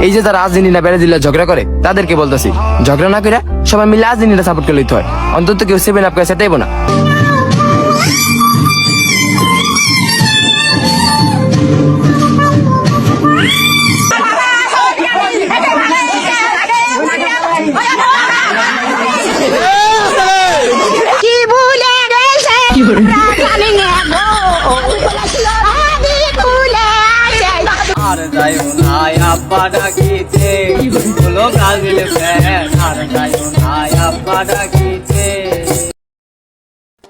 এই যে যারা আর্জেন্টিনা ব্রাজিল ঝগড়া করে তাদেরকে বলতেছি, ঝগড়া না করে সবাই মিলে আর্জেন্টিনা সাপোর্ট করে লইতে হয়। অন্তত কেউ 7 আপ করে সেটাইব না।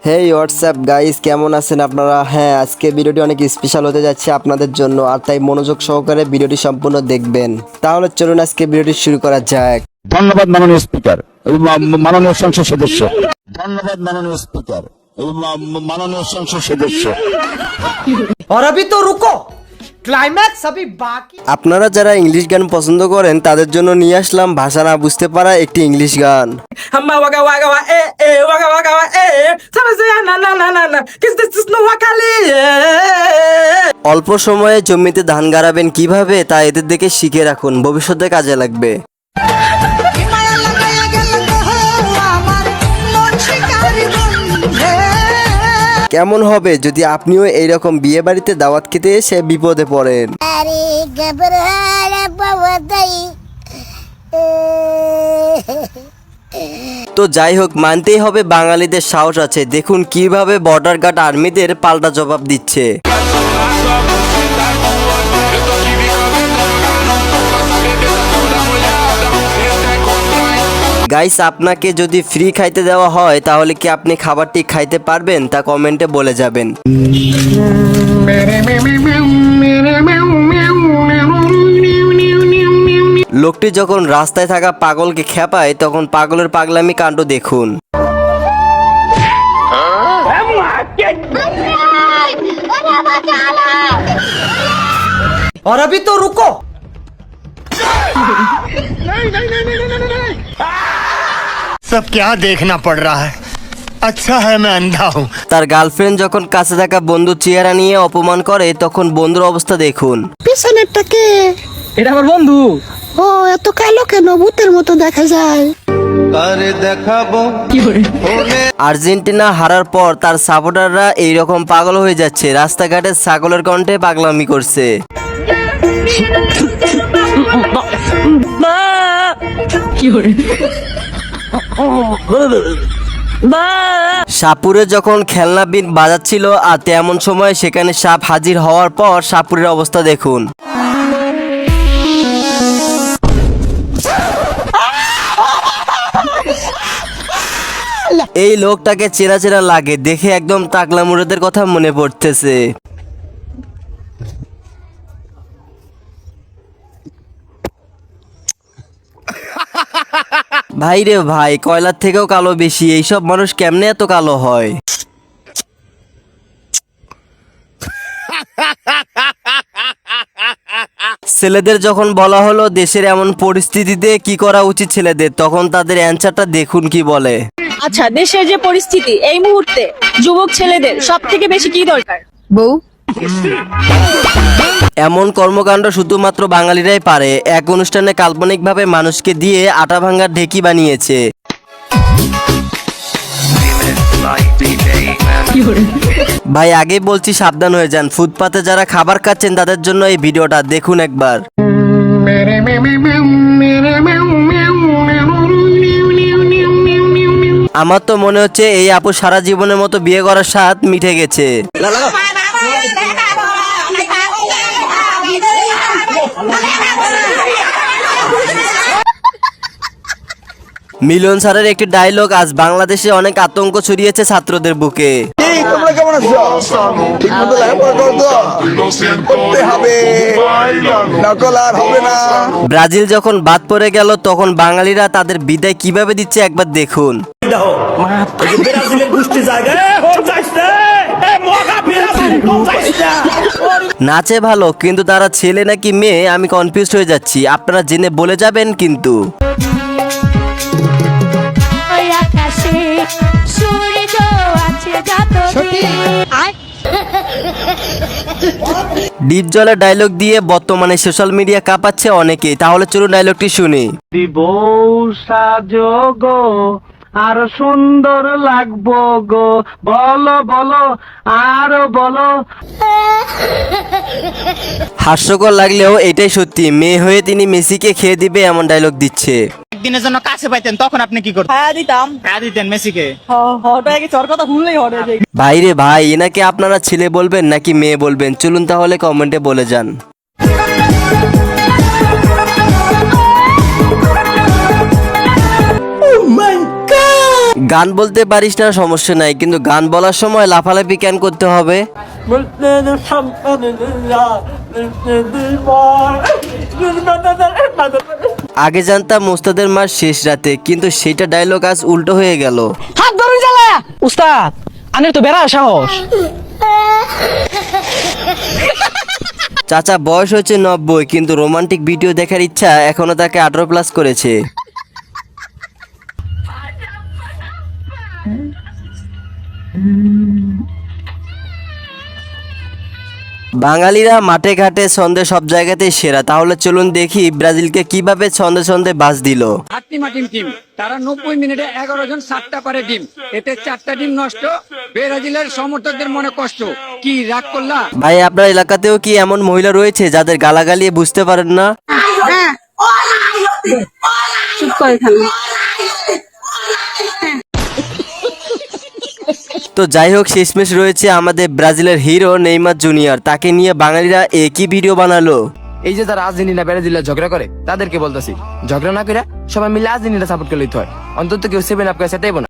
হেই হোয়াটসঅ্যাপ গাইস, কেমন আছেন আপনারা? হ্যাঁ, আজকে ভিডিওটি অনেক স্পেশাল হতে যাচ্ছে আপনাদের জন্য, আর তাই মনোযোগ সহকারে ভিডিওটি সম্পূর্ণ দেখবেন। তাহলে চলুন আজকে ভিডিওটি শুরু করা যাক। ধন্যবাদ মাননীয় স্পিকার এবং মাননীয় সংসদ সদস্য। ধন্যবাদ মাননীয় স্পিকার এবং মাননীয় সংসদ সদস্য। और अभी तो रुको, ক্লাইম্যাক্স अभी बाकी। আপনারা যারা ইংলিশ গান পছন্দ করেন তাদের জন্য নিয়ে আসলাম ভাষা না বুঝতে পারা একটি ইংলিশ গান। হাম্মা ওয়াগা ওয়াগা ওয়া এ এ ওয়াগা ওয়াগা ওয়া এ সামসে না না না না না কিস দিস নো ওয়াকালি। অল্প সময়ে জমিতে ধান গাড়াবেন কিভাবে তা এদের দেখে শিখে রাখুন, ভবিষ্যতে কাজে লাগবে। কেমন হবে যদি আপনিও এইরকম বিয়ে বাড়িতে দাওয়াত খেতে এসে বিপদে পড়েন? তো যাই হোক, মানতেই হবে বাঙালিদের সাহস আছে। দেখুন কিভাবে বর্ডার গার্ড আর্মিদের পাল্টা জবাব দিচ্ছে। গাইস, আপনাকে যদি ফ্রি খাইতে দেওয়া হয় তাহলে কি আপনি খাবারটি খাইতে পারবেন তা কমেন্টে বলে যাবেন। লোকটি যখন রাস্তায় থাকা পাগলকে খেপায় তখন পাগলের পাগলামি কাণ্ড দেখুন। और अभी तो रुको, सब क्या देखना पड़ रहा है? अच्छा है मैं अंधा हूँ। তার গার্লফ্রেন্ড যখন কাছে থাকা বন্ধুর চেহারা নিয়ে অপমান করে তখন বন্ধুর অবস্থা দেখুন। পিছনেরটাকে এটা আমার বন্ধু। ও এত কালো কেন, ভূতের মতো দেখা যায়। আর্জেন্টিনা হারার পর তার সাপোর্টাররা এইরকম পাগল হয়ে যাচ্ছে, রাস্তাঘাটে ছাগলের কণ্ঠে পাগলামি করছে। সাপুরে যখন খেলনা বিন বাজাচ্ছিল আর তেমন সময় সেখানে সাপ হাজির হওয়ার পর সাপুরের অবস্থা দেখুন। এই লোকটাকে চেনা চেনা লাগে, দেখে একদম তাকলা মুরাদের কথা মনে পড়তেছে। ভাই রে ভাই, কয়লার থেকেও কালো বেশি। এইসব মানুষ কেমনে এত কালো হয়? ছেলেদের যখন বলা হলো দেশের এমন পরিস্থিতিতে কি করা উচিত ছেলেদের, তখন তাদের অ্যানসারটা দেখুন কি বলে। আচ্ছা, দেশের যে পরিস্থিতি এই মুহূর্তে যুবক ছেলেদের সব থেকে বেশি কি দরকার? বউ। এমন কর্মকাণ্ড শুধুমাত্র বাঙালিরাই পারে। এক অনুষ্ঠানে কাল্পনিকভাবে মানুষকে দিয়ে আটা ভাঙার ঢেকি বানিয়েছে। ভাই আগেই বলছি সাবধান হয়ে যান। ফুটপাতে যারা খাবার খাচ্ছেন তাদের জন্য এই ভিডিওটা দেখুন একবার। আমার তো মনে হচ্ছে এই আপু সারা জীবনের মতো বিয়ে করার স্বাদ মিটে গেছে। মিলন স্যারের একটি ডায়লগ আজ বাংলাদেশে অনেক আতঙ্ক ছড়িয়েছে ছাত্রদের বুকে। ব্রাজিল যখন বাদ পড়ে গেল তখন বাঙালিরা তাদের বিদায় কিভাবে দিচ্ছে একবার দেখুন। নাচে ভালো, কিন্তু তারা ছেলে নাকি মেয়ে আমি কনফিউজড হয়ে যাচ্ছি। আপনারা জেনে বলে যাবেন কিন্তু। ডিপ জলের ডায়লগ দিয়ে বর্তমানে সোশ্যাল মিডিয়া কাঁপাচ্ছে অনেকেই, তাহলে চলুন ডায়লগটি শুনি। বউ সাজো গো আরো সুন্দর লাগবো গো, বলো বলো আরো বলো। হাস্যকর লাগলেও এটাই সত্যি, মেয়ে হয়ে তিনি মেসিকে খেয়ে দিবে এমন ডায়লগ দিচ্ছে। একদিনের জন্য কাছে পাইতেন তখন আপনি কি করতেন? হ্যাঁ দিতাম। হ্যাঁ দিতেন মেসিকে। কথা শুনলেই হরে যাই। ভাইরে ভাই, এনাকে আপনারা ছেলে বলবেন নাকি মেয়ে বলবেন? চলুন তাহলে কমেন্টে বলে যান। গান বলতে পারিস না সমস্যা নাই, কিন্তু গান বলার সময় লাফালাফি কেন করতে হবে? আগে জানতাম মোস্তাদের মার শেষ রাতে, কিন্তু সেটা ডায়লগ আজ উল্টো হয়ে গেল। হাত ধরুন জ্বালা উস্তাদ, আনের তো বেড়া সাহস। চাচা বয়স হচ্ছে 90, কিন্তু রোমান্টিক ভিডিও দেখার ইচ্ছা এখনো তাকে 18+ করেছে। বাঙালিরা মাঠে ঘাটে ছন্দে সব জায়গাতেই সেরা, তাহলে চলুন দেখি ব্রাজিলকে কিভাবে ছন্দে ছন্দে বাস দিল। টিম টিম তারা 90 মিনিটে 11 জন 7টা পারে ডিম, এতে 4টা ডিম নষ্ট। ব্রাজিলের সমর্থকদের মনে কষ্ট, কি রাগ করলা? ভাই আপনার এলাকাতেও কি এমন মহিলা রয়েছে যাদের গালাগালি বুঝতে পারেন না? তো যাই হোক, শেষমেশ রয়েছে আমাদের ব্রাজিলের হিরো নেইমার জুনিয়র, তাকে নিয়ে বাঙালিরা একই ভিডিও বানালো। এই যে যারা আর্জেন্টিনা ব্রাজিলের ঝগড়া করে তাদেরকে বলতেছি, ঝগড়া না করে সবাই মিলে আর্জেন্টিনা সাপোর্ট করে লইতে হয়। অন্তত কেউ 7 আপ করে সেটাই না।